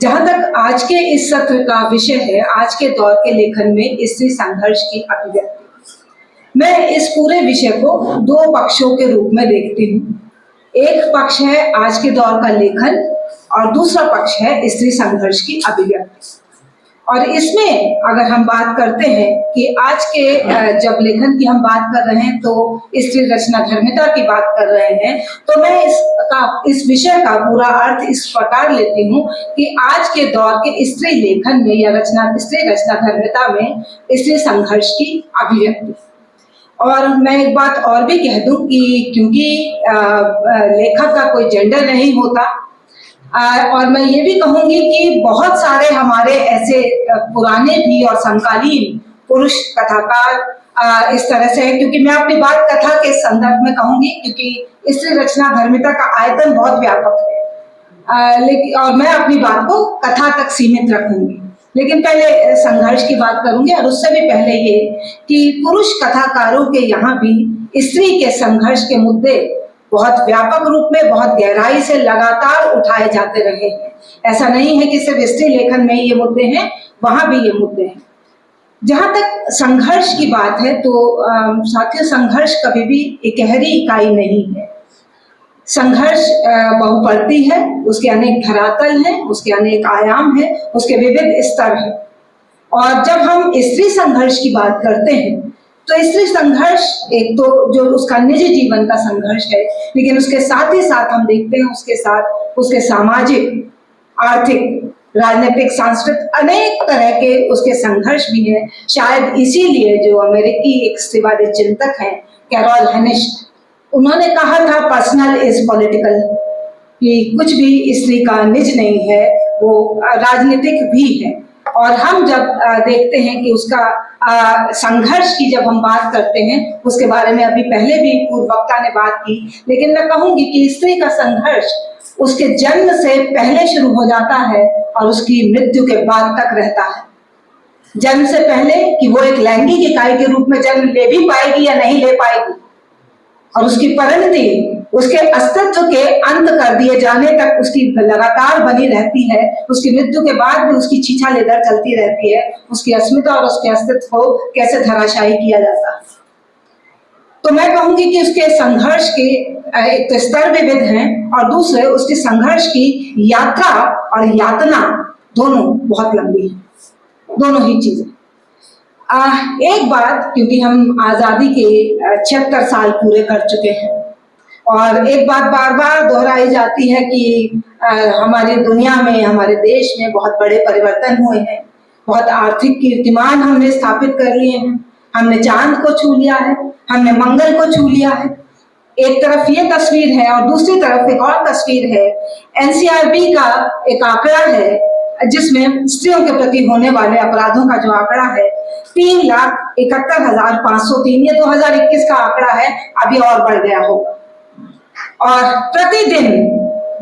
जहां तक आज के इस सत्र का विषय है, आज के दौर के लेखन में स्त्री संघर्ष की अभिव्यक्ति, मैं इस पूरे विषय को दो पक्षों के रूप में देखती हूँ। एक पक्ष है आज के दौर का लेखन और दूसरा पक्ष है स्त्री संघर्ष की अभिव्यक्ति। और इसमें अगर हम बात करते हैं कि आज के जब लेखन की हम बात कर रहे हैं तो स्त्री रचना धर्मिता की बात कर रहे हैं, तो मैं इस विषय का पूरा अर्थ इस प्रकार लेती हूँ कि आज के दौर के स्त्री लेखन में या स्त्री रचना धर्मिता में स्त्री संघर्ष की अभिव्यक्ति। और मैं एक बात और भी कह दूं कि क्योंकि लेखक का कोई जेंडर नहीं होता, और मैं ये भी कहूंगी कि बहुत सारे हमारे ऐसे पुराने भी और समकालीन पुरुष कथाकार इस तरह से है, क्योंकि मैं अपनी बात कथा के संदर्भ में कहूंगी, क्योंकि स्त्री रचना धर्मिता का आयतन बहुत व्यापक है, लेकिन और मैं अपनी बात को कथा तक सीमित रखूंगी। लेकिन पहले संघर्ष की बात करूंगी, और उससे भी पहले ये कि पुरुष कथाकारों के यहाँ भी स्त्री के संघर्ष के मुद्दे बहुत व्यापक रूप में, बहुत गहराई से लगातार उठाए जाते रहे हैं। ऐसा नहीं है कि सिर्फ स्त्री लेखन में ये मुद्दे हैं, वहां भी ये मुद्दे हैं। जहां तक संघर्ष की बात है तो साथियों, संघर्ष कभी भी इकहरी इकाई नहीं है। संघर्ष बहुपरती है, उसके अनेक धरातल हैं, उसके अनेक आयाम हैं, उसके विविध स्तर हैं। और जब हम स्त्री संघर्ष की बात करते हैं तो स्त्री संघर्ष एक तो जो उसका निजी जीवन का संघर्ष है, लेकिन उसके साथ ही साथ हम देखते हैं उसके साथ उसके सामाजिक, आर्थिक, राजनीतिक, सांस्कृतिक अनेक तरह के उसके संघर्ष भी हैं। शायद इसीलिए जो अमेरिकी एक स्त्रीवादी चिंतक हैं कैरोल हेनिश, उन्होंने कहा था पर्सनल इज पॉलिटिकल, कि कुछ भी स्त्री का निज नहीं है, वो राजनीतिक भी है। और हम जब देखते हैं कि उसका संघर्ष की जब हम बात करते हैं, उसके बारे में अभी पहले भी पूर्व वक्ता ने बात की, लेकिन मैं कहूंगी कि स्त्री का संघर्ष उसके जन्म से पहले शुरू हो जाता है और उसकी मृत्यु के बाद तक रहता है। जन्म से पहले कि वो एक लैंगिक इकाई के रूप में जन्म ले भी पाएगी या नहीं ले पाएगी, और उसकी परिणति उसके अस्तित्व के अंत कर दिए जाने तक उसकी लगातार बनी रहती है। उसकी मृत्यु के बाद भी उसकी छीछा-लेदर चलती रहती है, उसकी अस्मिता और उसके अस्तित्व को कैसे धराशायी किया जाता है। तो मैं कहूंगी कि उसके संघर्ष के एक तो स्तर विविध हैं, और दूसरे उसके संघर्ष की यात्रा और यातना दोनों बहुत लंबी है, दोनों ही चीजें। एक बात, क्योंकि हम आजादी के 76 साल पूरे कर चुके हैं, और एक बात बार बार दोहराई जाती है कि हमारी दुनिया में, हमारे देश में बहुत बड़े परिवर्तन हुए हैं, बहुत आर्थिक कीर्तिमान हमने स्थापित कर लिए हैं, हमने चांद को छू लिया है, हमने मंगल को छू लिया है। एक तरफ ये तस्वीर है और दूसरी तरफ एक और तस्वीर है। एनसीआरबी का एक आंकड़ा है जिसमें स्त्रियों के प्रति होने वाले अपराधों का जो आंकड़ा है 3,71,503, ये 2021 का आंकड़ा है, अभी और बढ़ गया होगा। और प्रतिदिन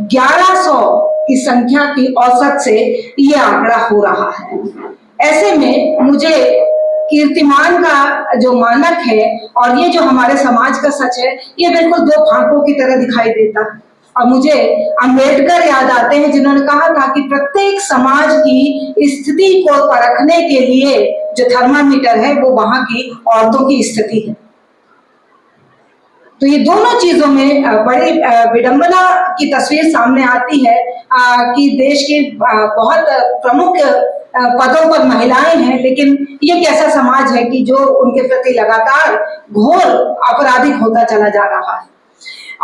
1100 की संख्या की औसत से ये आंकड़ा हो रहा है। ऐसे में मुझे कीर्तिमान का जो मानक है और ये जो हमारे समाज का सच है, ये बिल्कुल दो फांकों की तरह दिखाई देता है। और मुझे अम्बेडकर याद आते हैं, जिन्होंने कहा था कि प्रत्येक समाज की स्थिति को परखने के लिए जो थर्मामीटर है वो वहां की औरतों की स्थिति है। तो ये दोनों चीजों में बड़ी विडंबना की तस्वीर सामने आती है कि देश के बहुत प्रमुख पदों पर महिलाएं हैं, लेकिन ये कैसा समाज है कि जो उनके प्रति लगातार घोर आपराधिक होता चला जा रहा है।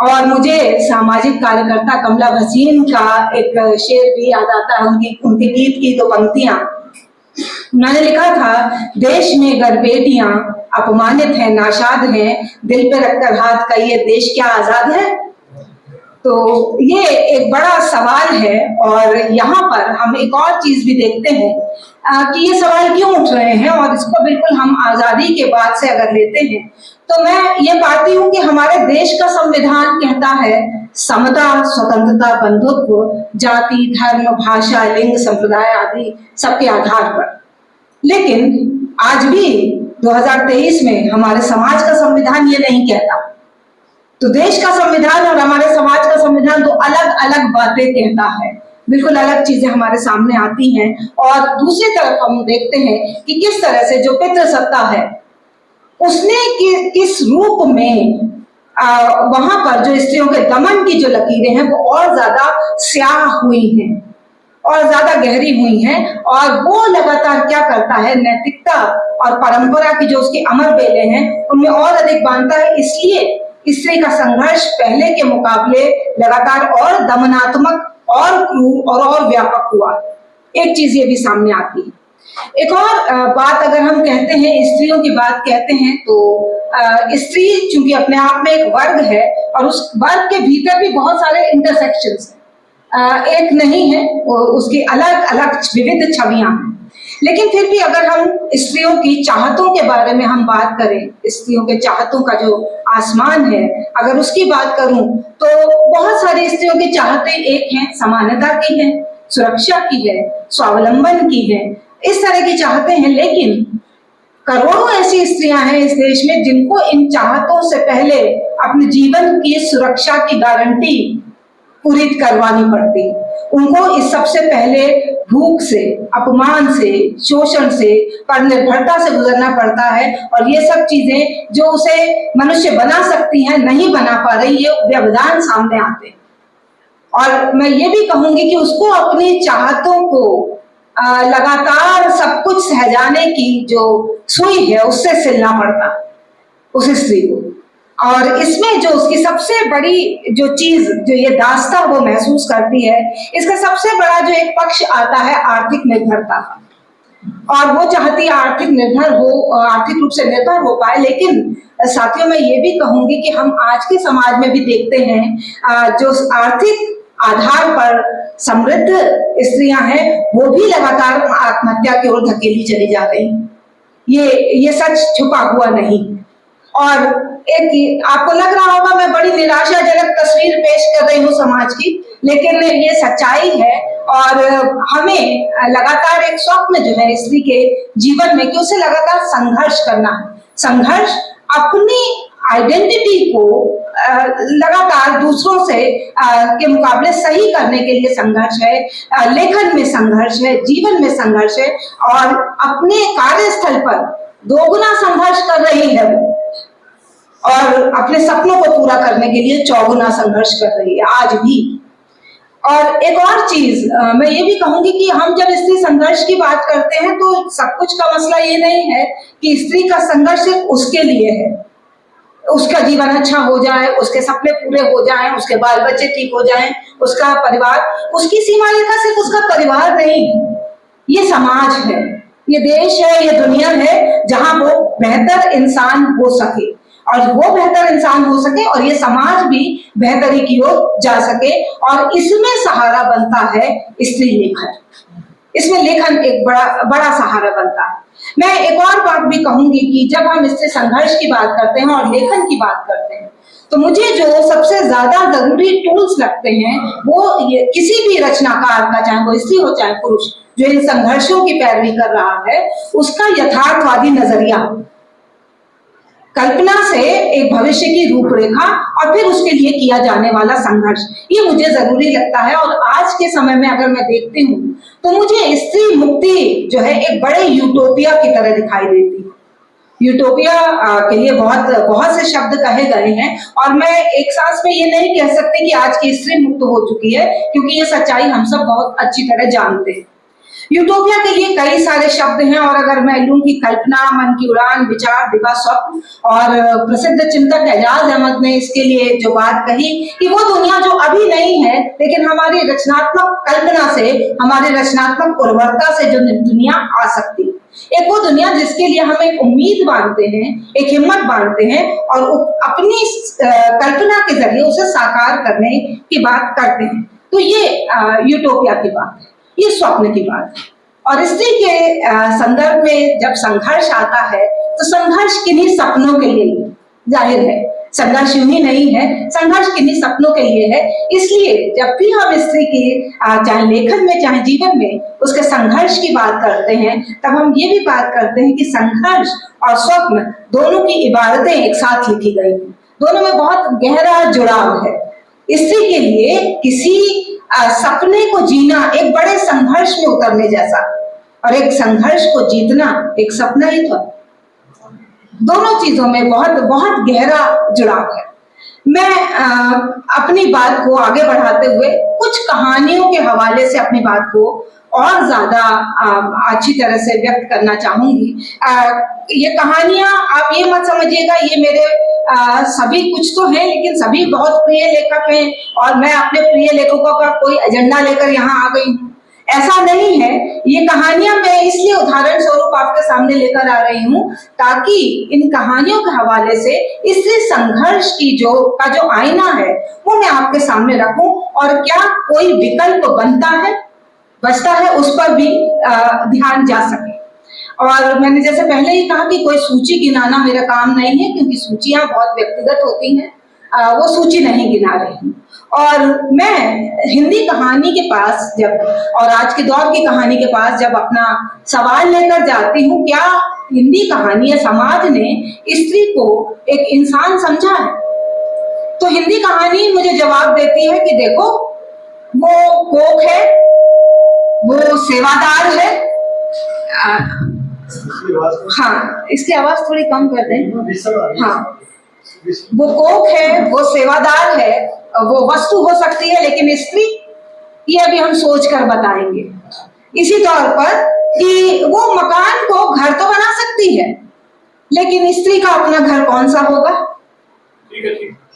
और मुझे सामाजिक कार्यकर्ता कमला भसीन का एक शेर भी याद आता है, उनके गीत की दो पंक्तियां। उन्होंने लिखा था, देश में अगर बेटियां अपमानित हैं, नाशाद हैं, दिल पे रखकर हाथ का ये देश क्या आजाद है। तो ये एक बड़ा सवाल है, और यहाँ पर हम एक और चीज भी देखते हैं कि ये सवाल क्यों उठ रहे हैं, और इसको बिल्कुल हम आजादी के बाद से अगर लेते हैं तो मैं ये पाती हूँ कि हमारे देश का संविधान कहता है समता, स्वतंत्रता, बंधुत्व, जाति, धर्म, भाषा, लिंग, संप्रदाय आदि सबके आधार पर। लेकिन आज भी 2023 में हमारे समाज का संविधान ये नहीं कहता। तो देश का संविधान और हमारे समाज का संविधान दो अलग अलग बातें कहता है। बिल्कुल अलग चीजें हमारे सामने आती हैं। और दूसरी तरफ हम देखते हैं कि किस तरह से जो पितृसत्ता है उसने किस रूप में वहां पर जो स्त्रियों के दमन की जो लकीरें हैं वो और ज्यादा स्याह हुई हैं और ज्यादा गहरी हुई हैं। और वो लगातार क्या करता है, नैतिकता और परंपरा की जो उसकी अमर बेले हैं उनमें और अधिक बांधता है। इसलिए स्त्री का संघर्ष पहले के मुकाबले लगातार और दमनात्मक और क्रूर और व्यापक हुआ। एक चीज ये भी सामने आती है। एक और बात अगर हम कहते हैं, स्त्रियों की बात कहते हैं, तो स्त्री चूंकि अपने आप में एक वर्ग है और उस वर्ग के भीतर भी बहुत सारे इंटरसेक्शंस हैं, एक नहीं है, उसकी अलग अलग विविध छवियां हैं। लेकिन फिर भी अगर हम स्त्रियों की चाहतों के बारे में हम बात करें, स्त्रियों के चाहतों का जो आसमान है अगर उसकी बात करूं, तो बहुत सारी स्त्रियों की चाहतें एक हैं, समानता की है, सुरक्षा की है, स्वावलंबन की है, इस तरह की चाहते हैं। लेकिन करोड़ों ऐसी स्त्रियां हैं इस देश में जिनको इन चाहतों से पहले अपने जीवन की सुरक्षा की गारंटी पूरी करवानी पड़ती। उनको इस सबसे पहले भूख से, अपमान से, शोषण से, पर निर्भरता से गुजरना पड़ता है। और ये सब चीजें जो उसे मनुष्य बना सकती हैं नहीं बना पा रही, ये व्यवधान सामने आते हैं। और मैं ये भी कहूंगी कि उसको अपनी चाहतों को लगातार सब कुछ सहजाने की जो सुई है उससे सिलना पड़ता उस स्त्री को। और इसमें जो उसकी सबसे बड़ी जो चीज जो ये दास्तां वो महसूस करती है, इसका सबसे बड़ा जो एक पक्ष आता है आर्थिक निर्भरता का। और वो चाहती है आर्थिक रूप से निर्भर हो पाए। लेकिन साथियों मैं ये भी कहूंगी कि हम आज के समाज में भी देखते हैं जो आर्थिक आधार पर समृद्ध स्त्रियां हैं वो भी लगातार आत्महत्या की ओर धकेली चली जा रही। ये सच छुपा हुआ नहीं। और एक आपको लग रहा होगा मैं बड़ी निराशाजनक तस्वीर पेश कर रही हूँ समाज की, लेकिन ये सच्चाई है। और हमें लगातार एक स्वप्न जो है स्त्री के जीवन में कि उसे लगातार संघर्ष करना है, संघर्ष अपनी आइडेंटिटी को लगातार दूसरों से के मुकाबले सही करने के लिए संघर्ष है, लेखन में संघर्ष है, जीवन में संघर्ष है। और अपने कार्यस्थल पर दोगुना संघर्ष कर रही है वो, और अपने सपनों को पूरा करने के लिए चौगुना संघर्ष कर रही है आज भी। और एक और चीज मैं ये भी कहूंगी कि हम जब स्त्री संघर्ष की बात करते हैं तो सब कुछ का मसला ये नहीं है कि स्त्री का संघर्ष सिर्फ उसके लिए है, उसका जीवन अच्छा हो जाए, उसके सपने पूरे हो जाएं, उसके बाल बच्चे ठीक हो जाएं, उसका परिवार, उसकी सीमा रेखा सिर्फ उसका परिवार नहीं, ये समाज है, ये देश है, ये दुनिया है जहां वो बेहतर इंसान हो सके। और वो बेहतर इंसान हो सके और ये समाज भी बेहतरी की ओर जा सके। और इसमें सहारा बनता है स्त्री लेखन, इसमें लेखन एक बड़ा सहारा बनता है। मैं एक और बात भी कहूंगी कि जब हम स्त्री संघर्ष की बात करते हैं और लेखन की बात करते हैं तो मुझे जो सबसे ज्यादा जरूरी टूल्स लगते हैं वो किसी भी रचनाकार का, चाहे वो स्त्री हो चाहे पुरुष, जो इन संघर्षों की पैरवी कर रहा है, उसका यथार्थवादी नजरिया, कल्पना से एक भविष्य की रूपरेखा और फिर उसके लिए किया जाने वाला संघर्ष, ये मुझे जरूरी लगता है। और आज के समय में अगर मैं देखती हूँ तो मुझे स्त्री मुक्ति जो है एक बड़े यूटोपिया की तरह दिखाई देती है। यूटोपिया के लिए बहुत से शब्द कहे गए हैं और मैं एक सांस में ये नहीं कह सकती कि आज की स्त्री मुक्त हो चुकी है, क्योंकि ये सच्चाई हम सब बहुत अच्छी तरह जानते हैं। यूटोपिया के लिए कई सारे शब्द हैं और अगर मैं लूं कि कल्पना, मन की उड़ान, विचार, दिवा, स्वप्न, और प्रसिद्ध चिंतक एजाज अहमद ने इसके लिए जो बात कही कि वो दुनिया जो अभी नहीं है लेकिन हमारी रचनात्मक कल्पना से, हमारी रचनात्मक उर्वरता से जो दुनिया आ सकती है, एक वो दुनिया जिसके लिए हम एक उम्मीद बांधते हैं, एक हिम्मत बांधते हैं और अपनी कल्पना के जरिए उसे साकार करने की बात करते हैं। तो ये यूटोपिया की बात है, ये स्वप्न की बात है। और स्त्री के संदर्भ में जब संघर्ष आता है तो संघर्ष किन्हीं सपनों के लिए, जाहिर है संघर्ष यूं ही नहीं है, संघर्ष किन्हीं सपनों के लिए है। इसलिए जब भी हम स्त्री की चाहे लेखन में चाहे जीवन में उसके संघर्ष की बात करते हैं तब हम ये भी बात करते हैं कि संघर्ष और स्वप्न दोनों की इबारतें एक साथ लिखी गई हैं, दोनों में बहुत गहरा जुड़ाव है। स्त्री के लिए किसी सपने को जीना एक बड़े संघर्ष में उतरने जैसा, और एक संघर्ष को जीतना एक सपना ही तो है। दोनों चीजों में बहुत बहुत गहरा जुड़ाव है। मैं अपनी बात को आगे बढ़ाते हुए कुछ कहानियों के हवाले से अपनी बात को और ज्यादा अच्छी तरह से व्यक्त करना चाहूंगी। ये कहानियां आप ये मत समझिएगा ये मेरे सभी कुछ तो हैं, लेकिन सभी बहुत प्रिय लेखक हैं और मैं अपने प्रिय लेखकों का कोई एजेंडा लेकर यहाँ आ गई हूँ, ऐसा नहीं है। ये कहानियां मैं इसलिए उदाहरण स्वरूप आपके सामने लेकर आ रही हूँ ताकि इन कहानियों के हवाले से इससे संघर्ष की जो आईना है वो मैं आपके सामने रखूं, और क्या कोई विकल्प बचता है उस पर भी ध्यान जा सके। और मैंने जैसे पहले ही कहा कि कोई सूची गिनाना मेरा काम नहीं है, क्योंकि सूचियां बहुत व्यक्तिगत होती हैं, वो सूची नहीं गिना रही हूँ। और मैं हिंदी कहानी के पास जब, और आज के दौर की कहानी के पास जब अपना सवाल लेकर जाती हूँ, क्या हिंदी कहानी या समाज ने स्त्री को एक इंसान समझा है, तो हिंदी कहानी मुझे जवाब देती है कि देखो वो कोख है, वो सेवादार है। हाँ, इसकी आवाज थोड़ी कम कर दें। हाँ, वो कोख है, वो सेवादार है, वो वस्तु हो सकती है, लेकिन स्त्री, ये अभी हम सोच कर बताएंगे। इसी तौर पर कि वो मकान को घर तो बना सकती है, लेकिन स्त्री का अपना घर कौन सा होगा?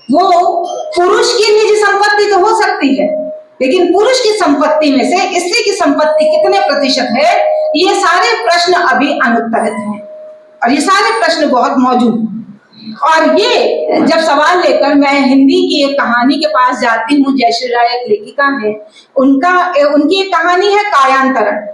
वो पुरुष की निजी संपत्ति तो हो सकती है, लेकिन पुरुष की संपत्ति में से स्त्री की संपत्ति कितने प्रतिशत है, ये सारे प्रश्न अभी अनुत्तरित हैं, और ये सारे प्रश्न बहुत मौजूद हैं। और ये जब सवाल लेकर मैं हिंदी की एक कहानी के पास जाती हूँ, जयश्री राय एक लेखिका है, उनकी एक कहानी है कायांतरण।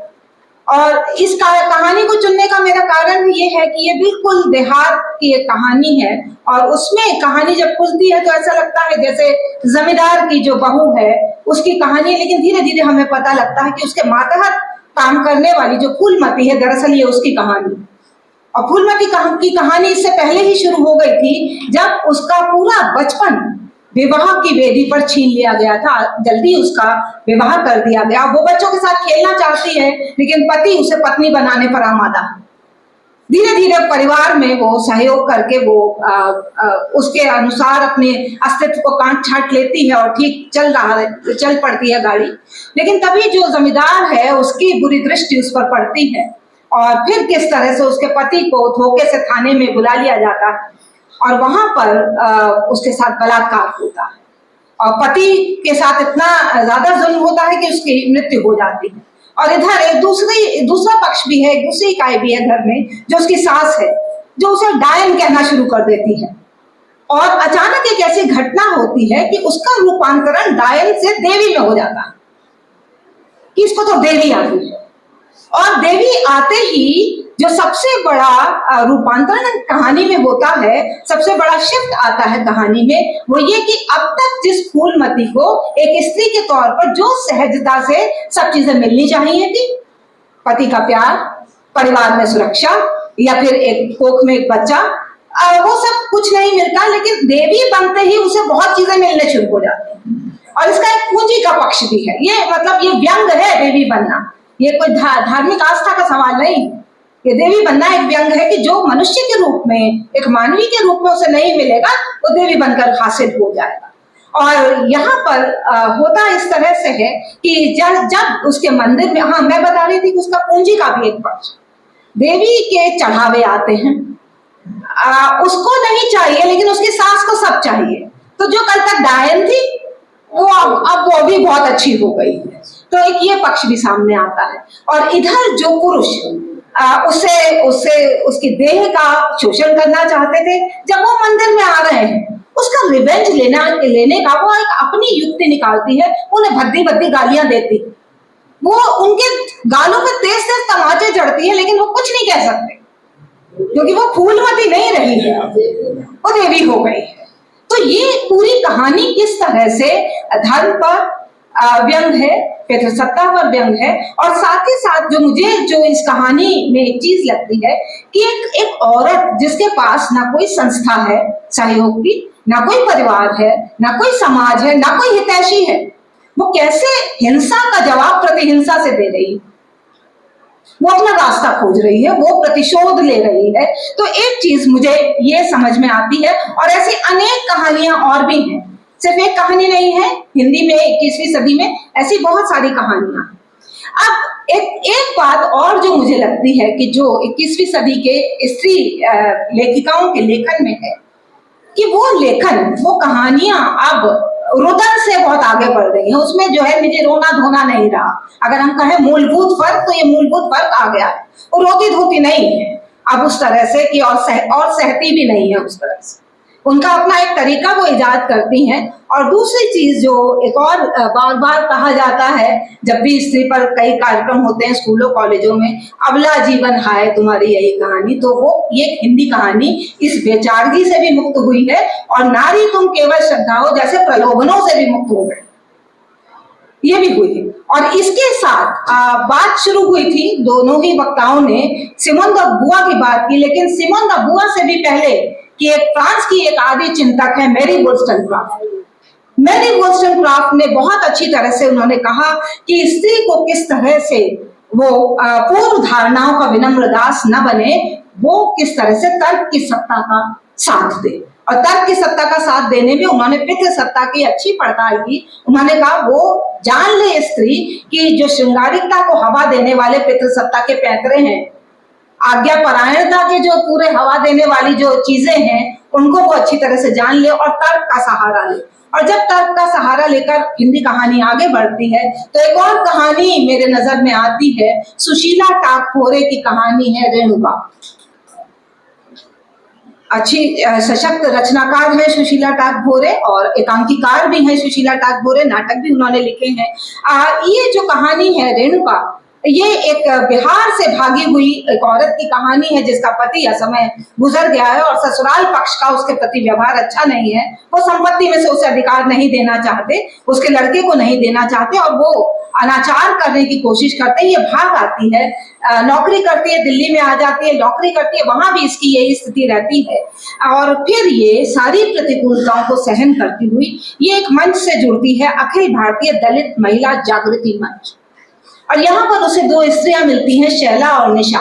और इस कहानी को चुनने का मेरा कारण ये है कि ये बिल्कुल देहात की एक कहानी है, और उसमें कहानी जब खुलती है तो ऐसा लगता है जैसे जमींदार की जो बहू है उसकी कहानी है, लेकिन धीरे धीरे हमें पता लगता है कि उसके मातहत काम करने वाली जो फूलमती है, दरअसल ये उसकी कहानी। और फूलमती की कहानी इससे पहले ही शुरू हो गई थी, जब उसका पूरा बचपन विवाह की वेदी पर छीन लिया गया था, जल्दी उसका विवाह कर दिया गया। वो बच्चों के साथ खेलना चाहती है, लेकिन पति उसे पत्नी बनाने पर आमादा। धीरे धीरे परिवार में वो सहयोग करके वो उसके अनुसार अपने अस्तित्व को काट छाट लेती है, और ठीक चल पड़ती है गाड़ी। लेकिन तभी जो जमींदार है उसकी बुरी दृष्टि उस पर पड़ती है, और फिर किस तरह से उसके पति को धोखे से थाने में बुला लिया जाता है, और वहां पर उसके साथ बलात्कार होता है, और पति के साथ इतना ज्यादा जुल्म होता है कि उसकी मृत्यु हो जाती है। और इधर एक दूसरा पक्ष भी है, एक दूसरी इकाई भी है घर में, जो उसकी सास है, जो उसे डायन कहना शुरू कर देती है। और अचानक एक ऐसी घटना होती है कि उसका रूपांतरण डायन से देवी में हो जाता है, कि इसको तो देवी आ गई। और देवी आते ही जो सबसे बड़ा रूपांतरण कहानी में होता है, सबसे बड़ा शिफ्ट आता है कहानी में, वो ये कि अब तक जिस फूलमती को एक स्त्री के तौर पर जो सहजता से सब चीजें मिलनी चाहिए थी, पति का प्यार, परिवार में सुरक्षा, या फिर एक कोख में एक बच्चा, वो सब कुछ नहीं मिलता। लेकिन देवी बनते ही उसे बहुत चीजें मिलने शुरू हो जाती हैं। और इसका एक पूंजी का पक्ष भी है, ये मतलब ये व्यंग है देवी बनना, ये कोई धार्मिक आस्था का सवाल नहीं। ये देवी बनना एक व्यंग है कि जो मनुष्य के रूप में, एक मानवी के रूप में उसे नहीं मिलेगा, वो देवी बनकर हासिल हो जाएगा। और यहाँ पर होता इस तरह से है कि जब उसके मंदिर में, हाँ मैं बता रही थी कि उसका पूंजी का भी एक पक्ष, देवी के चढ़ावे आते हैं, उसको नहीं चाहिए, लेकिन उसकी सास को सब चाहिए। तो जो कल तक डायन थी वो अब वो भी बहुत अच्छी हो गई है। तो एक ये पक्ष भी सामने आता है। और इधर जो पुरुष उसकी देह का शोषण करना चाहते थे, जब वो मंदिर में आ रहे हैं, उसका रिवेंज लेने का वो एक अपनी युक्ति निकालती है, उन्हें भद्दी भद्दी गालियां देती, वो उनके गालों पे तेज तेज तमाचे जड़ती है, लेकिन वो कुछ नहीं कह सकते, क्योंकि वो फूलमती नहीं रही है, वो देवी हो गई है। तो ये पूरी कहानी किस तरह से धर्म पर व्यंग है, पितृसत्ता पर व्यंग है, और साथ ही साथ जो इस कहानी में एक चीज लगती है कि एक औरत जिसके पास ना कोई संस्था है सहयोग की, ना कोई परिवार है, ना कोई समाज है, ना कोई हितैषी है, वो कैसे हिंसा का जवाब प्रतिहिंसा से दे रही है, वो अपना रास्ता खोज रही है, वो प्रतिशोध ले रही है। तो एक चीज मुझे ये समझ में आती है, और ऐसी अनेक कहानियां और भी हैं, सिर्फ एक कहानी नहीं है, हिंदी में 21वीं सदी में ऐसी बहुत सारी कहानियां। अब एक बात और जो मुझे लगती है कि जो 21वीं सदी के स्त्री लेखिकाओं के लेखन में है, कि वो लेखन, वो कहानियां अब रुदन से बहुत आगे बढ़ गई हैं। उसमें जो है मुझे रोना धोना नहीं रहा। अगर हम कहें मूलभूत फर्क, तो ये मूलभूत फर्क आ गया है। वो रोती धोती नहीं है अब उस तरह से कि और सहती भी नहीं है उस तरह से। उनका अपना एक तरीका वो इजाद करती हैं। और दूसरी चीज जो एक और बार बार कहा जाता है जब भी स्त्री पर कई कार्यक्रम होते हैं स्कूलों कॉलेजों में, अबला जीवन हाय तुम्हारी यही कहानी, तो वो ये हिंदी कहानी इस बेचारगी से भी मुक्त हुई है, और नारी तुम केवल श्रद्धाओं जैसे प्रलोभनों से भी मुक्त हो गए, ये भी हुई है। और इसके साथ बात शुरू हुई थी, दोनों ही वक्ताओं ने सिमोन द बुआ की बात की, लेकिन सिमोन द बुआ से भी पहले कि एक फ्रांस की एक आदि चिंतक है मैरी वोllस्टोनक्राफ्ट। मैरी वोllस्टोनक्राफ्ट ने बहुत अच्छी तरह से उन्होंने कहा कि स्त्री को किस तरह से वो पूर्व धारणाओं का विनम्र दास न बने, वो किस तरह से तर्क की सत्ता का साथ दे। और तर्क की सत्ता का साथ देने में उन्होंने पितृ सत्ता की अच्छी पड़ताल की। उन्होंने कहा वो जान ले स्त्री कि जो श्रृंगारिकता को हवा देने वाले पितृ सत्ता के पैतरे हैं, आज्ञा परायणता के जो पूरे हवा देने वाली जो चीजें हैं, उनको वो अच्छी तरह से जान ले और तर्क का सहारा ले। और जब तर्क का सहारा लेकर हिंदी कहानी आगे बढ़ती है, तो एक और कहानी मेरे नजर में आती है, सुशीला टाकफोरे की कहानी है रेणुका। अच्छी सशक्त रचनाकार है सुशीला टाकफोरे, और एकांकीकार भी है सुशीला टाकफोरे, नाटक भी उन्होंने लिखे हैं। ये जो कहानी है रेणुका, ये एक बिहार से भागी हुई एक औरत की कहानी है जिसका पति असमय गुजर गया है, और ससुराल पक्ष का उसके प्रति व्यवहार अच्छा नहीं है। वो संपत्ति में से उसे अधिकार नहीं देना चाहते, उसके लड़के को नहीं देना चाहते, और वो अनाचार करने की कोशिश करते हैं। ये भाग आती है, नौकरी करती है, दिल्ली में आ जाती है, नौकरी करती है, वहां भी इसकी यही स्थिति रहती है। और फिर ये सारी प्रतिकूलताओं को सहन करती हुई ये एक मंच से जुड़ती है, अखिल भारतीय दलित महिला जागृति मंच। और यहाँ पर उसे दो स्त्रियां मिलती हैं, शैला और निशा,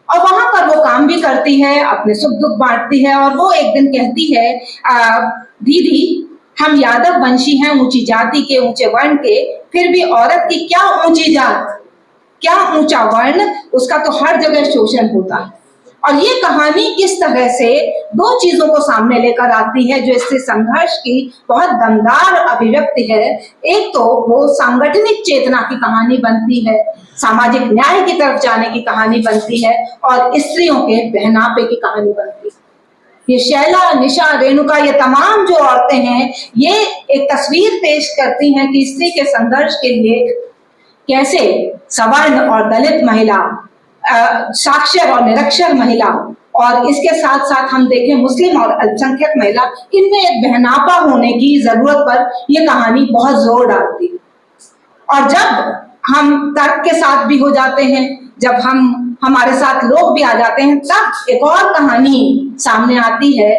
और वहां पर वो काम भी करती है, अपने सुख दुख बांटती है। और वो एक दिन कहती है, दीदी हम यादव वंशी हैं, ऊंची जाति के, ऊंचे वर्ण के, फिर भी औरत की क्या ऊंची जात, क्या ऊंचा वर्ण, उसका तो हर जगह शोषण होता है। और ये कहानी किस तरह से दो चीजों को सामने लेकर आती है जो इससे संघर्ष की बहुत दमदार अभिव्यक्ति है। एक तो वो सांगठनिक चेतना की कहानी बनती है, सामाजिक न्याय की तरफ जाने की कहानी बनती है, और स्त्रियों के बहनापे की कहानी बनती है। ये शैला, निशा, रेणुका, ये तमाम जो औरतें हैं, ये एक तस्वीर पेश करती हैं कि स्त्री के संघर्ष के लिए कैसे सवर्ण और दलित महिला, साक्षर और निरक्षर महिला, और इसके साथ साथ हम देखें मुस्लिम और अल्पसंख्यक महिला, इनमें एक बहनापा होने की जरूरत पर यह कहानी बहुत जोर डालती है। और जब हम तर्क के साथ भी हो जाते हैं, जब हमारे साथ लोग भी आ जाते हैं, तब एक और कहानी सामने आती है,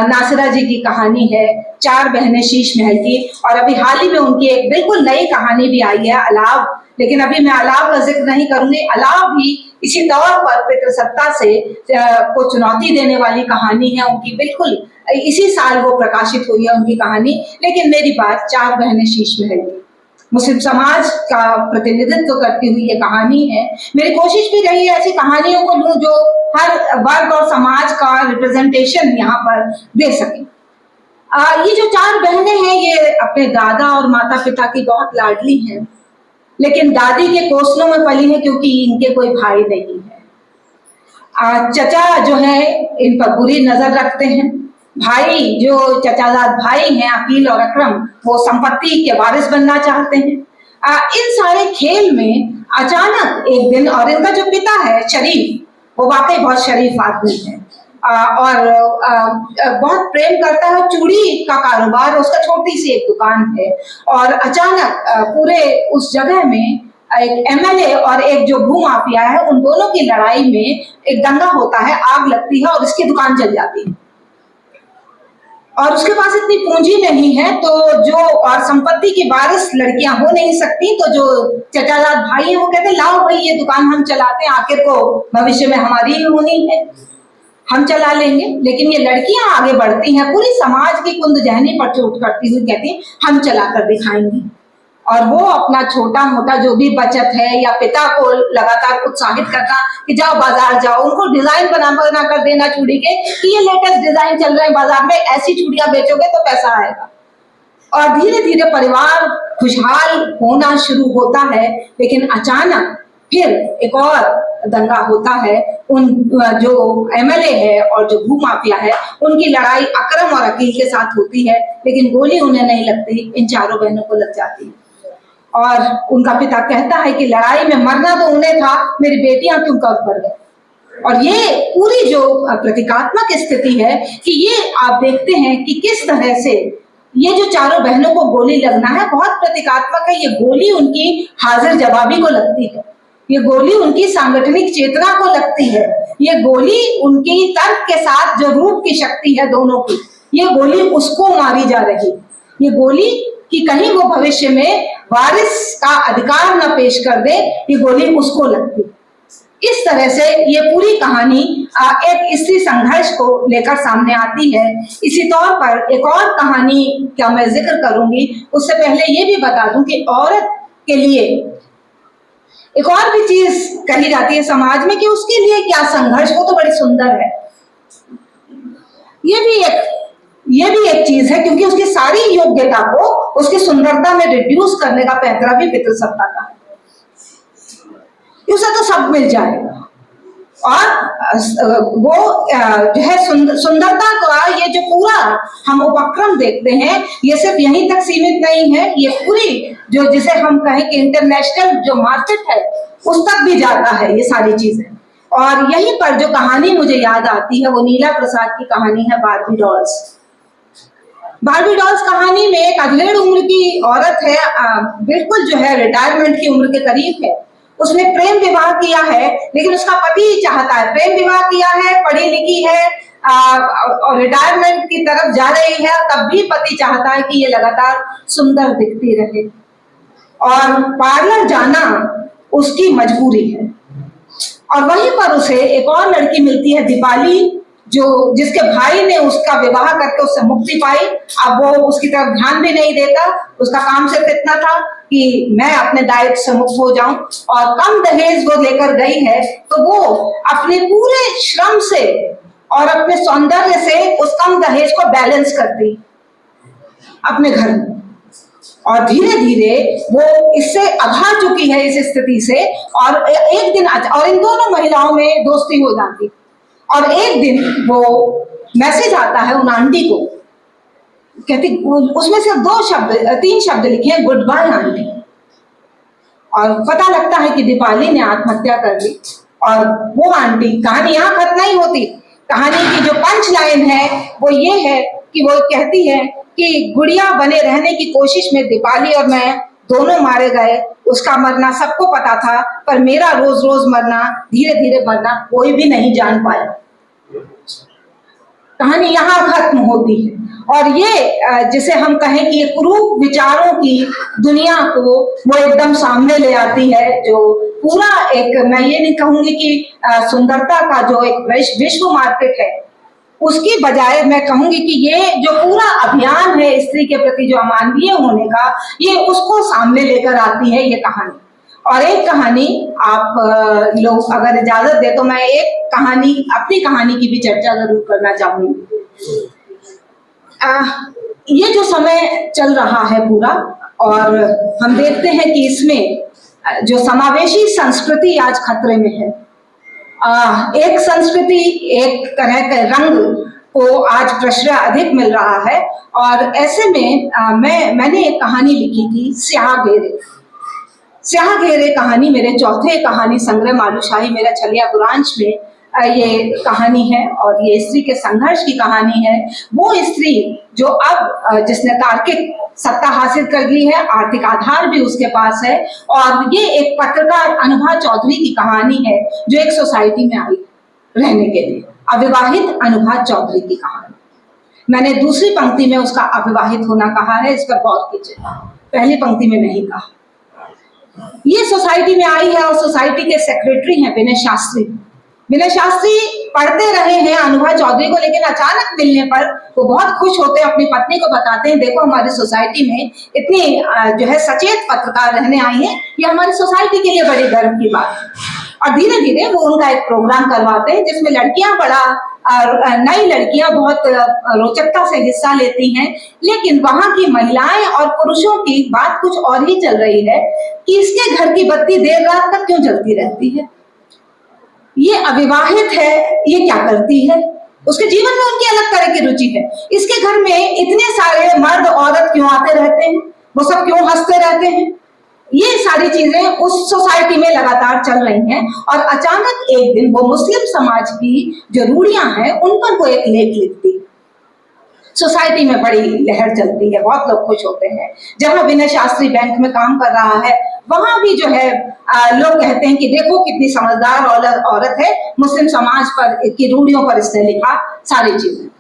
नासिरा जी की कहानी है, चार बहनें शीश महल की। और अभी हाल ही में उनकी एक बिल्कुल नई कहानी भी आई है, अलाव, लेकिन अभी मैं अलाव का जिक्र नहीं करूंगी। अलाव भी इसी तौर पर पितृसत्ता से को चुनौती देने वाली कहानी है उनकी, बिल्कुल इसी साल वो प्रकाशित हुई है उनकी कहानी। लेकिन मेरी बात चार बहनें शीश महल की, मुस्लिम समाज का प्रतिनिधित्व करती हुई ये कहानी है। मेरी कोशिश भी रही है ऐसी कहानियों को लूं जो हर वर्ग और समाज का रिप्रेजेंटेशन यहाँ पर दे सके। ये जो चार बहनें हैं, ये अपने दादा और माता पिता की बहुत लाडली हैं, लेकिन दादी के कोसलों में पली है क्योंकि इनके कोई भाई नहीं है। चचा जो है इन पर बुरी नजर रखते हैं। भाई जो चचाजाद भाई हैं अकील और अकरम, वो संपत्ति के वारिस बनना चाहते हैं। इन सारे खेल में अचानक एक दिन, और इनका जो पिता है शरीफ, वो वाकई बहुत शरीफ आदमी है, और बहुत प्रेम करता है, चूड़ी का कारोबार, उसका छोटी सी एक दुकान है। और अचानक पूरे उस जगह में एक एमएलए और एक जो भूमाफिया है, उन दोनों की लड़ाई में एक दंगा होता है, आग लगती है और इसकी दुकान जल जाती है। और उसके पास इतनी पूंजी नहीं है, तो जो और संपत्ति की वारिस लड़कियां हो नहीं सकती, तो जो चचाजाद भाई है वो कहते लाओ भाई ये दुकान हम चलाते हैं, आखिर को भविष्य में हमारी ही होनी है, हम चला लेंगे। लेकिन ये लड़कियां आगे बढ़ती हैं, पूरी समाज की कुंदजहनी पर चोट करती हुई कहती हैं हम चला कर दिखाएंगी। और वो अपना छोटा मोटा जो भी बचत है या पिता को लगातार उत्साहित करना कि जाओ बाजार जाओ, उनको डिजाइन बना कर देना चूड़ी के कि ये लेटेस्ट डिजाइन चल रहे हैं बाजार में, ऐसी चूड़ियां बेचोगे तो पैसा आएगा। और धीरे धीरे परिवार खुशहाल होना शुरू होता है। लेकिन अचानक फिर एक और दंगा होता है। उन जो एमएलए है और जो भूमाफिया है उनकी लड़ाई अकरम और अकील के साथ होती है, लेकिन गोली उन्हें नहीं लगती, इन चारों बहनों को लग जाती है। और उनका पिता कहता है कि लड़ाई में मरना तो उन्हें था, मेरी बेटियां क्यों कब मर गई। और ये पूरी जो प्रतीकात्मक स्थिति है कि ये आप देखते हैं कि किस तरह से ये जो चारों बहनों को गोली लगना है बहुत प्रतीकात्मक है। ये गोली उनकी हाजिर जवाबी को लगती है, ये गोली उनकी सांगठनिक चेतना को लगती है, ये गोली उनकी तर्क के साथ जो रूप की शक्ति है दोनों की, ये गोली उसको मारी जा रही, ये गोली कि कहीं वो भविष्य में वारिस का अधिकार न पेश कर दे, ये गोली उसको लगती। इस तरह से ये पूरी कहानी एक स्त्री संघर्ष को लेकर सामने आती है। इसी तौर पर एक और कहानी का मैं जिक्र करूंगी, उससे पहले ये भी बता दूं कि औरत के लिए एक और भी चीज कही जाती है समाज में कि उसके लिए क्या संघर्ष, वो तो बड़ी सुंदर है। ये भी एक चीज है, क्योंकि उसकी सारी योग्यता को उसकी सुंदरता में रिड्यूस करने का पैंतरा भी पितृसत्ता का है। उसे तो सब मिल जाएगा। और वो जो है सुंदरता का ये जो पूरा हम उपक्रम देखते हैं, ये सिर्फ यहीं तक सीमित नहीं है, ये पूरी जो जिसे हम कहें कि इंटरनेशनल जो मार्केट है उस तक भी जाता है ये सारी चीजें। और यहीं पर जो कहानी मुझे याद आती है वो नीला प्रसाद की कहानी है बार्बी डॉल्स। बार्बी डॉल्स कहानी में एक अधेड़ उम्र की औरत है, बिल्कुल जो है रिटायरमेंट की उम्र के करीब है। उसने प्रेम विवाह किया है, लेकिन उसका पति चाहता है, प्रेम विवाह किया है, पढ़ी लिखी है और रिटायरमेंट की तरफ जा रही है, तब भी पति चाहता है कि ये लगातार सुंदर दिखती रहे और पार्लर जाना उसकी मजबूरी है। और वहीं पर उसे एक और लड़की मिलती है दीपाली, जो जिसके भाई ने उसका विवाह करके उससे मुक्ति पाई। अब वो उसकी तरफ ध्यान भी नहीं देता, उसका काम सिर्फ इतना था कि मैं अपने दायित्व से मुक्त हो जाऊं। और कम दहेज वो लेकर गई है तो वो अपने पूरे श्रम से और अपने सौंदर्य से उस कम दहेज को बैलेंस करती अपने घर में। और धीरे धीरे वो इससे अघा चुकी है इस स्थिति से। और एक दिन और इन दोनों महिलाओं में दोस्ती हो जाती। और एक दिन वो मैसेज आता है उन आंटी को, कहती उसमें सिर्फ 3 शब्द लिखे हैं, गुड बाय आंटी। और पता लगता है कि दीपाली ने आत्महत्या कर ली। और वो आंटी, कहानी यहाँ खत्म नहीं होती, कहानी की जो पंच लाइन है वो ये है कि वो कहती है कि गुड़िया बने रहने की कोशिश में दीपाली और मैं दोनों मारे गए। उसका मरना सबको पता था, पर मेरा रोज रोज मरना, धीरे धीरे मरना कोई भी नहीं जान पाया। कहानी यहाँ खत्म होती है। और ये जिसे हम कहें कि ये क्रूर विचारों की दुनिया को वो एकदम सामने ले आती है, जो पूरा एक, मैं ये नहीं कहूंगी कि सुंदरता का जो एक विश्व मार्केट है उसकी बजाय मैं कहूंगी कि ये जो पूरा अभियान है स्त्री के प्रति जो अमानवीय होने का, ये उसको सामने लेकर आती है ये कहानी। और एक कहानी आप लोग अगर इजाजत दे तो मैं एक कहानी, अपनी कहानी की भी चर्चा जरूर करना चाहूंगी। ये जो समय चल रहा है पूरा, और हम देखते हैं कि इसमें जो समावेशी संस्कृति आज खतरे में है। एक संस्कृति, एक तरह के रंग को आज प्रश्रय अधिक मिल रहा है। और ऐसे में मैंने एक कहानी लिखी थी, स्याह घेरे। स्याह घेरे कहानी मेरे चौथे कहानी संग्रह मालूशाही मेरा छलिया गुरांश में ये कहानी है। और ये स्त्री के संघर्ष की कहानी है। वो स्त्री जो अब जिसने तार्किक सत्ता हासिल कर ली है, आर्थिक आधार भी उसके पास है। और ये एक पत्रकार अनुभा चौधरी की कहानी है जो एक सोसाइटी में आई रहने के लिए, अविवाहित अनुभा चौधरी की कहानी। मैंने दूसरी पंक्ति में उसका अविवाहित होना कहा है, इस पर गौर कीजिए, पहली पंक्ति में नहीं कहा। ये सोसाइटी में आई है और सोसाइटी के सेक्रेटरी हैं विनय शास्त्री। विनय शास्त्री पढ़ते रहे हैं अनुभा चौधरी को, लेकिन अचानक मिलने पर वो बहुत खुश होते हैं, अपनी पत्नी को बताते हैं, देखो हमारी सोसाइटी में इतनी जो है सचेत पत्रकार रहने आई है, ये हमारी सोसाइटी के लिए बड़ी गर्व की बात है। और धीरे धीरे वो उनका एक प्रोग्राम करवाते हैं जिसमें लड़कियां नई लड़कियां बहुत रोचकता से हिस्सा लेती हैं, लेकिन वहां की महिलाएं और पुरुषों की बात कुछ और ही चल रही है कि इसके घर की बत्ती देर रात तक क्यों जलती रहती है, ये अविवाहित है, ये क्या करती है, उसके जीवन में उनकी अलग तरह की रुचि है, इसके घर में इतने सारे मर्द औरत क्यों आते रहते हैं, वो सब क्यों हंसते रहते हैं। ये सारी चीजें उस सोसाइटी में लगातार चल रही हैं और अचानक एक दिन वो मुस्लिम समाज की जो रूढ़ियां हैं उन पर वो एक लेख लिखती। सोसाइटी में बड़ी लहर चलती है, बहुत लोग खुश होते हैं। जहां विनय शास्त्री बैंक में काम कर रहा है वहां भी जो है लोग कहते हैं कि देखो कितनी समझदार औरत है, मुस्लिम समाज पर की रूढ़ियों पर इसने लिखा सारी चीजें।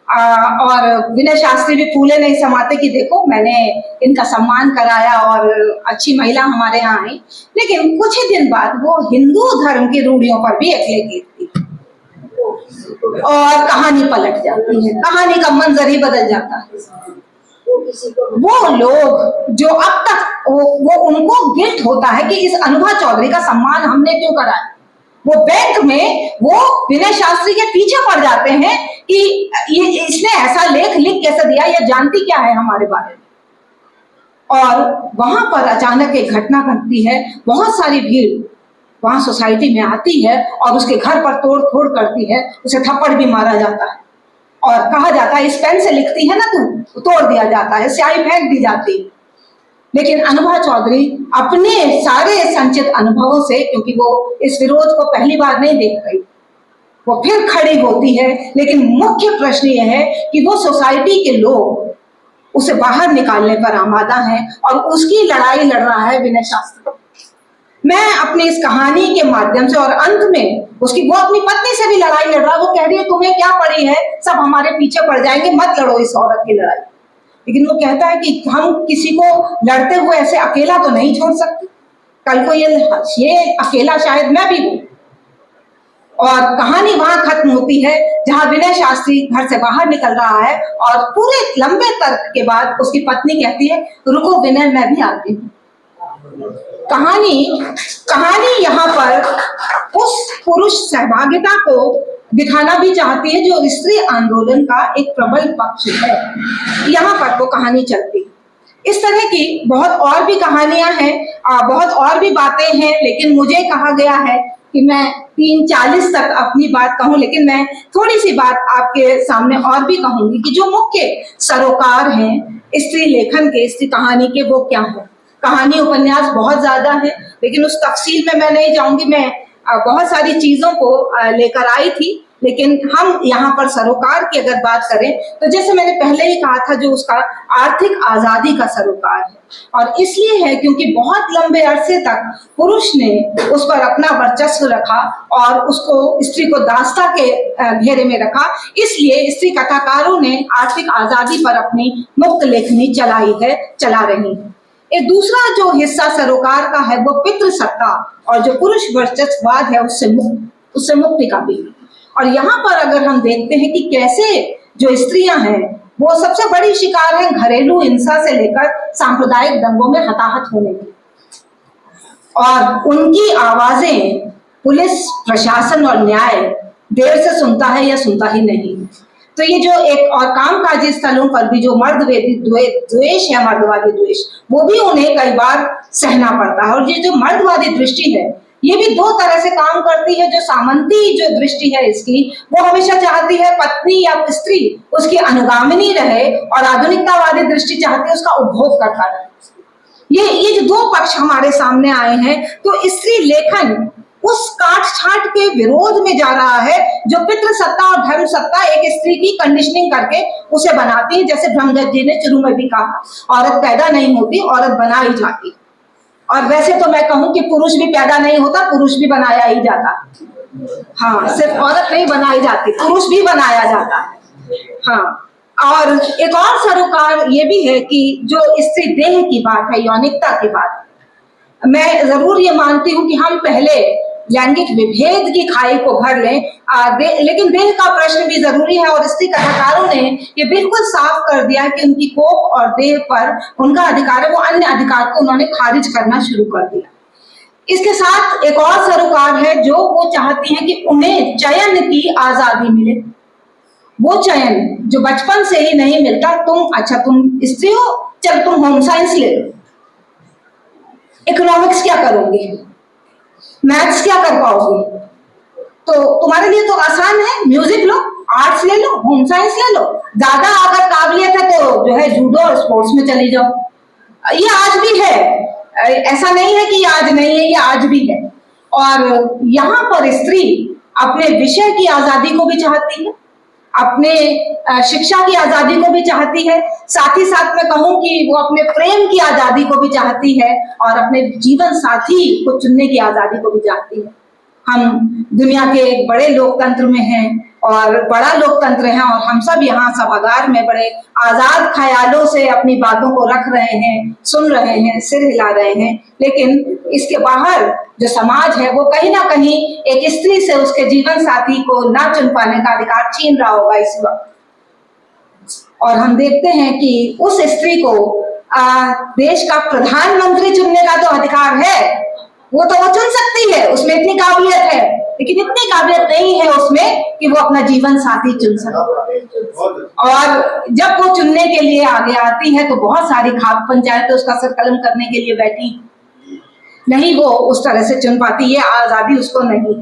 और विनय शास्त्री भी फूले नहीं समाते कि देखो मैंने इनका सम्मान कराया और अच्छी महिला हमारे यहाँ आई। लेकिन कुछ ही दिन बाद वो हिंदू धर्म की रूढ़ियों पर भी एक लेख लिखती और कहानी पलट जाती है, कहानी का मंजर ही बदल जाता है। वो लोग जो अब तक वो उनको गिल्ट होता है कि इस अनुभा चौधरी का सम्मान हमने क्यों कराया, वो बैंक में वो विनय शास्त्री के पीछे पड़ जाते हैं कि ये इसने ऐसा लेख लिख कैसे दिया, ये जानती क्या है हमारे बारे में। और वहां पर अचानक एक घटना घटती है, बहुत सारी भीड़ वहां सोसाइटी में आती है और उसके घर पर तोड़ फोड़ करती है, उसे थप्पड़ भी मारा जाता है और कहा जाता है इस पेन से लिखती है ना तू, तोड़ दिया जाता है, स्याही फेंक दी जाती है। लेकिन अनुभा चौधरी अपने सारे संचित अनुभवों से, क्योंकि वो इस विरोध को पहली बार नहीं देख रही, वो फिर खड़ी होती है। लेकिन मुख्य प्रश्न यह है कि वो सोसाइटी के लोग उसे बाहर निकालने पर आमादा हैं और उसकी लड़ाई लड़ रहा है विनय शास्त्री। मैं अपनी इस कहानी के माध्यम से और अंत में वो अपनी पत्नी से भी लड़ाई लड़ रहा है। वो कह रही है तुम्हें क्या पड़ी है, सब हमारे पीछे पड़ जाएंगे, मत लड़ो इस औरत की लड़ाई। लेकिन वो कहता है कि हम किसी को लड़ते हुए ऐसे अकेला तो नहीं छोड़ सकते, कल को ये अकेला शायद मैं भी हूं। और कहानी वहां खत्म होती है जहां विनय शास्त्री घर से बाहर निकल रहा है और पूरे लंबे तर्क के बाद उसकी पत्नी कहती है रुको विनय, मैं भी आती हूँ। कहानी यहाँ पर उस पुरुष सहभागिता को दिखाना भी चाहती है जो स्त्री आंदोलन का एक प्रबल पक्ष है। यहाँ पर वो कहानी चलती है। इस तरह की बहुत और भी कहानियां हैं, बहुत और भी बातें हैं, लेकिन मुझे कहा गया है कि मैं 3:40 तक अपनी बात कहूं, लेकिन मैं थोड़ी सी बात आपके सामने और भी कहूंगी कि जो मुख्य सरोकार हैं स्त्री लेखन के, स्त्री कहानी के, वो क्या है। कहानी उपन्यास बहुत ज्यादा है, लेकिन उस तफसील में मैं नहीं जाऊंगी। मैं बहुत सारी चीजों को लेकर आई थी, लेकिन हम यहाँ पर सरोकार की अगर बात करें तो जैसे मैंने पहले ही कहा था, जो उसका आर्थिक आजादी का सरोकार है। और इसलिए है क्योंकि बहुत लंबे अरसे तक पुरुष ने उस पर अपना वर्चस्व रखा और उसको, स्त्री को दास्ता के घेरे में रखा। इसलिए स्त्री कथाकारों ने आर्थिक आजादी पर अपनी मुक्त लेखनी चला रही है। एक दूसरा जो हिस्सा सरोकार का है वो पितृसत्ता और जो पुरुष वर्चस्ववाद है उससे मुक्ति का भी। और यहाँ पर अगर हम देखते हैं कि कैसे जो स्त्रियां हैं वो सबसे बड़ी शिकार है घरेलू हिंसा से लेकर सांप्रदायिक दंगों में हताहत होने की, और उनकी आवाजें पुलिस, प्रशासन और न्याय देर से सुनता है या सुनता ही नहीं। तो ये जो एक और कामकाजी स्थलों पर भी जो मर्दवादी द्वेष है, मर्दवादी द्वेष, वो भी उन्हें कई बार सहना पड़ता है। और ये जो मर्दवादी दृष्टि है ये भी दो तरह से काम करती है। जो सामंती जो दृष्टि है इसकी, वो हमेशा चाहती है पत्नी या स्त्री उसकी अनुगामिनी रहे, और आधुनिकतावादी दृष्टि चाहती है उसका उपभोग करता रहे। ये जो दो पक्ष हमारे सामने आए हैं, तो स्त्री लेखन उस काट छाट के विरोध में जा रहा है जो पितृसत्ता और धर्म सत्ता एक स्त्री की कंडीशनिंग करके उसे बनाती है। जैसे ब्रह्मदत्त जी ने शुरू में भी कहा, औरत पैदा नहीं होती, औरत बनाई जाती। और वैसे तो मैं कहूं कि पुरुष भी पैदा नहीं होता, पुरुष भी बनाया ही जाता। हाँ, सिर्फ औरत नहीं बनाई जाती, पुरुष भी बनाया जाता है। हाँ, और एक और सरोकार ये भी है कि जो स्त्री देह की बात है, यौनिकता की बात, मैं जरूर ये मानती हूँ कि हम पहले लैंगिक विभेद की खाई को भर लें, लेकिन देह का प्रश्न भी जरूरी है। और स्त्री कथाकारों ने ये बिल्कुल साफ कर दिया कि उनकी कोख और देह पर उनका अधिकार है, वो अन्य अधिकार को उन्होंने खारिज करना शुरू कर दिया। इसके साथ एक और सरोकार है जो वो चाहती हैं कि उन्हें चयन की आजादी मिले। वो चयन जो बचपन से ही नहीं मिलता, तुम स्त्री हो, चल तुम होम साइंस ले लो, इकोनॉमिक्स क्या करोगे, मैथ्स क्या कर पाओगे, तो तुम्हारे लिए तो आसान है, म्यूजिक लो, आर्ट्स ले लो, होम साइंस ले लो, ज्यादा अगर काबिलियत है तो जो है जूडो और स्पोर्ट्स में चली जाओ। ये आज भी है, ऐसा नहीं है कि ये आज नहीं है, ये आज भी है। और यहाँ पर स्त्री अपने विषय की आजादी को भी चाहती है, अपने शिक्षा की आजादी को भी चाहती है, साथ ही साथ मैं कहूं कि वो अपने प्रेम की आजादी को भी चाहती है और अपने जीवन साथी को चुनने की आजादी को भी चाहती है। हम दुनिया के एक बड़े लोकतंत्र में हैं और बड़ा लोकतंत्र है, और हम सब यहाँ सभागार में बड़े आजाद ख्यालों से अपनी बातों को रख रहे हैं, सुन रहे हैं, सिर हिला रहे हैं, लेकिन इसके बाहर जो समाज है वो कहीं ना कहीं एक स्त्री से उसके जीवन साथी को ना चुन पाने का अधिकार छीन रहा होगा इस वक्त। और हम देखते हैं कि उस स्त्री को देश का प्रधानमंत्री चुनने का तो अधिकार है, वो चुन सकती है, उसमें इतनी काबिलियत है, लेकिन इतनी काबिलियत नहीं है उसमें कि वो अपना जीवन साथी चुन सके। और जब वो चुनने के लिए आगे आती है तो बहुत सारी खाप पंचायतें उसका सर कलम करने के लिए बैठी, नहीं वो उस तरह से चुन पाती, ये आजादी उसको नहीं।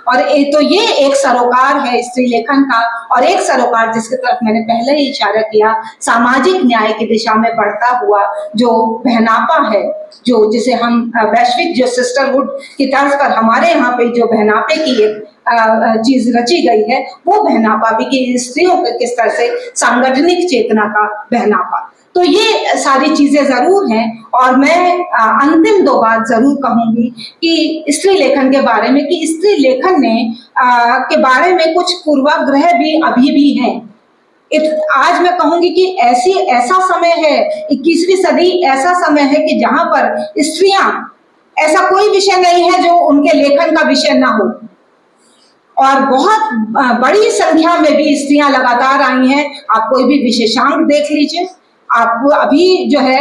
और तो ये एक सरोकार है स्त्री लेखन का। और एक सरोकार जिसकी तरफ मैंने पहले ही इशारा किया, सामाजिक न्याय की दिशा में बढ़ता हुआ जो बहनापा है, जो जिसे हम वैश्विक जो सिस्टरहुड की तर्ज पर हमारे यहाँ पे जो बहनापे की एक चीज रची गई है, वो बहनापा भी कि स्त्रियों के किस तरह से सांगठनिक चेतना का बहनापा। तो ये सारी चीजें जरूर हैं। और मैं अंतिम दो बात जरूर कहूंगी कि स्त्री लेखन के बारे में, कि स्त्री लेखन ने के बारे में कुछ पूर्वाग्रह भी अभी भी हैं। आज मैं कहूंगी कि ऐसा समय है, 21वीं सदी ऐसा समय है कि जहां पर स्त्रियां, ऐसा कोई विषय नहीं है जो उनके लेखन का विषय ना हो, और बहुत बड़ी संख्या में भी स्त्रियां लगातार आई हैं। आप कोई भी विशेषांक देख लीजिए, आप अभी जो है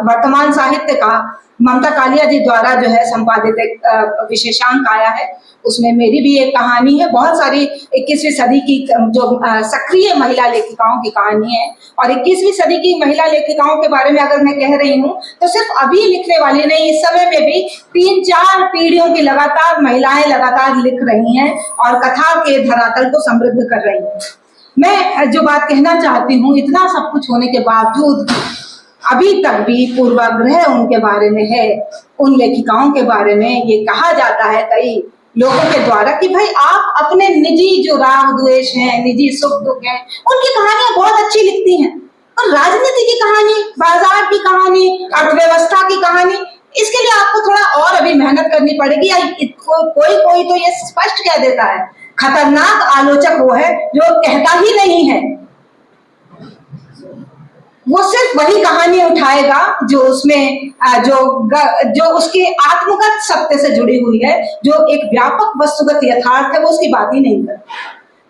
वर्तमान साहित्य का ममता कालिया जी द्वारा जो है संपादित एक विशेषांक आया है, उसमें मेरी भी एक कहानी है। बहुत सारी 21वीं सदी की जो सक्रिय महिला लेखिकाओं की कहानी है, और 21वीं सदी की महिला लेखिकाओं के बारे में अगर मैं कह रही हूँ तो सिर्फ अभी लिखने वाली नहीं, इस समय में भी 3-4 पीढ़ियों की लगातार महिलाएं लगातार लिख रही हैं और कथा के धरातल को समृद्ध कर रही हैं। मैं जो बात कहना चाहती हूँ, इतना सब कुछ होने के बावजूद अभी तक भी पूर्वाग्रह उनके बारे में है, उन लेखिकाओं के बारे में ये कहा जाता है कई लोगों के द्वारा कि भाई आप अपने निजी जो राग द्वेष हैं, निजी सुख दुख हैं, उनकी कहानियां बहुत अच्छी लिखती हैं, और राजनीति की कहानी, बाजार की कहानी, अर्थव्यवस्था की कहानी, इसके लिए आपको थोड़ा और अभी मेहनत करनी पड़ेगी। या कोई तो ये स्पष्ट कह देता है, खतरनाक आलोचक वो है जो कहता ही नहीं है, वो सिर्फ वही कहानी उठाएगा जो उसमें जो उसके आत्मगत सत्य से जुड़ी हुई है, जो एक व्यापक वस्तुगत यथार्थ है, वो उसकी बात ही नहीं करता।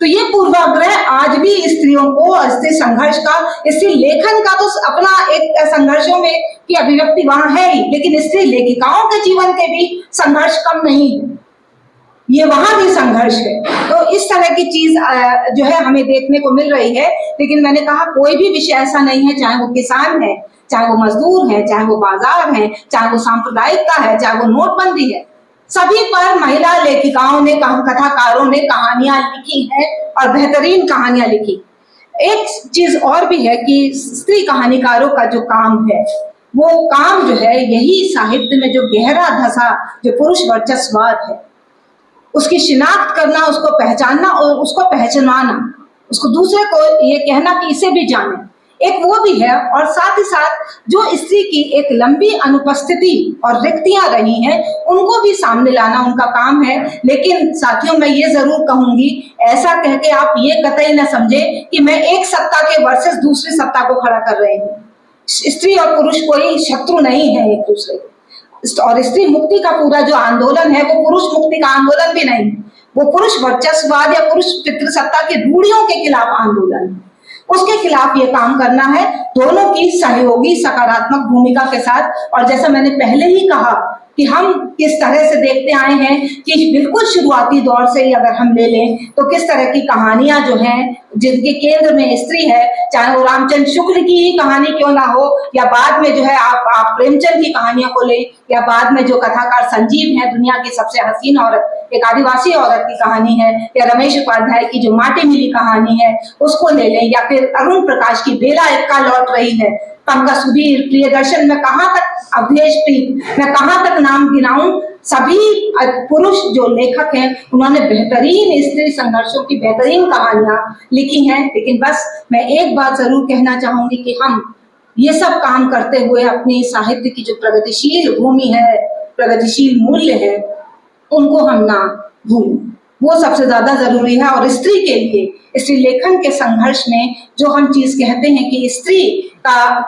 तो ये पूर्वाग्रह आज भी स्त्रियों को, स्त्री संघर्ष का, स्त्री लेखन का तो अपना एक संघर्षों में की अभिव्यक्ति वहां है ही, लेकिन स्त्री लेखिकाओं के जीवन के भी संघर्ष कम नहीं है, ये वहां भी संघर्ष है। तो इस तरह की चीज जो है हमें देखने को मिल रही है। लेकिन मैंने कहा कोई भी विषय ऐसा नहीं है, चाहे वो किसान है, चाहे वो मजदूर है, चाहे वो बाजार है, चाहे वो सांप्रदायिकता है, चाहे वो नोटबंदी है, सभी पर महिला लेखिकाओं ने, कथाकारों ने कहानियां लिखी हैं और बेहतरीन कहानियां लिखी। एक चीज और भी है कि स्त्री कहानीकारों का जो काम है, वो काम जो है यही साहित्य में जो गहरा धसा जो पुरुष वर्चस्ववाद है, उसकी शिनाख्त करना, उसको पहचानना और उसको पहचानवाना, उसको दूसरे को ये कहना कि इसे भी जाने, एक वो भी है, और साथ ही साथ जो स्त्री की एक लंबी अनुपस्थिति और रिक्तियां रही हैं उनको भी सामने लाना उनका काम है। लेकिन साथियों, मैं ये जरूर कहूंगी, ऐसा कह के आप ये कतई न समझे कि मैं एक सत्ता के वर्सेस दूसरी सत्ता को खड़ा कर रही हूँ। स्त्री और पुरुष कोई शत्रु नहीं है एक दूसरे के, और स्त्री मुक्ति का पूरा जो आंदोलन है वो पुरुष मुक्ति का आंदोलन भी नहीं, वो पुरुष वर्चस्ववाद या पुरुष पितृसत्ता की रूढ़ियों के खिलाफ आंदोलन है। उसके खिलाफ ये काम करना है, दोनों की सहयोगी सकारात्मक भूमिका के साथ। और जैसा मैंने पहले ही कहा कि हम किस तरह से देखते आए हैं कि बिल्कुल शुरुआती दौर से ही अगर हम ले लें तो किस तरह की कहानियां जो हैं जिनके केंद्र में स्त्री है, चाहे वो रामचंद्र शुक्ल की ही कहानी क्यों ना हो, या बाद में जो है आप प्रेमचंद की कहानियों को लें, या बाद में जो कथाकार संजीव है, दुनिया की सबसे हसीन औरत, एक आदिवासी औरत की कहानी है, या रमेश उपाध्याय की जो माटी मिली कहानी है उसको ले लें, या फिर अरुण प्रकाश की बेला इक्का लौट रही है, पंकज सुधीर, प्रियदर्शन, मैं कहां तक अवधेश प्रीत, मैं कहां तक नाम गिनाऊं। सभी पुरुष जो लेखक हैं उन्होंने बेहतरीन स्त्री संघर्षों की बेहतरीन कहानियां लिखी हैं। लेकिन बस मैं एक बात जरूर कहना चाहूंगी कि हम ये सब काम करते हुए अपनी साहित्य की जो प्रगतिशील भूमि है, प्रगतिशील मूल्य है, उनको हम ना भूलें, वो सबसे ज्यादा जरूरी है। और स्त्री के लिए, स्त्री लेखन के संघर्ष में जो हम चीज कहते हैं कि स्त्री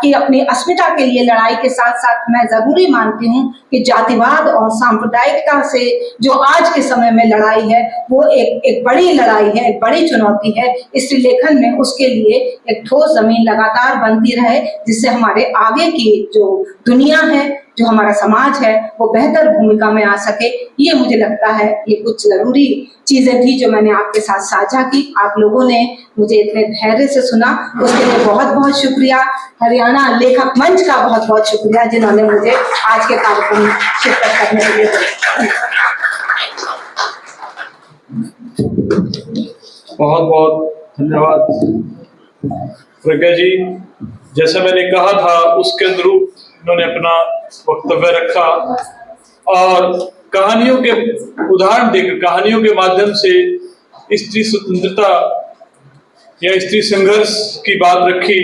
की अपनी अस्मिता के लिए लड़ाई के साथ साथ मैं जरूरी मानती हूँ कि जातिवाद और सांप्रदायिकता से जो आज के समय में लड़ाई है वो एक बड़ी लड़ाई है, एक बड़ी चुनौती है। स्त्री लेखन में उसके लिए एक ठोस जमीन लगातार बनती रहे, जिससे हमारे आगे की जो दुनिया है, जो हमारा समाज है, वो बेहतर भूमिका में आ सके। ये मुझे लगता है ये कुछ जरूरी चीजें थी जो मैंने आपके साथ साझा की। आप लोगों ने मुझे इतने धैर्य से सुना, उसके लिए बहुत बहुत शुक्रिया। हरियाणा लेखक मंच का बहुत बहुत शुक्रिया जिन्होंने मुझे आज के कार्यक्रम में शिरकत करने के लिए। बहुत बहुत धन्यवाद प्रज्ञा जी। जैसा मैंने कहा था उसके अनुरूप उन्होंने अपना वक्तव्य रखा और कहानियों के उदाहरण देकर, कहानियों के माध्यम से स्त्री स्वतंत्रता या स्त्री संघर्ष की बात रखी।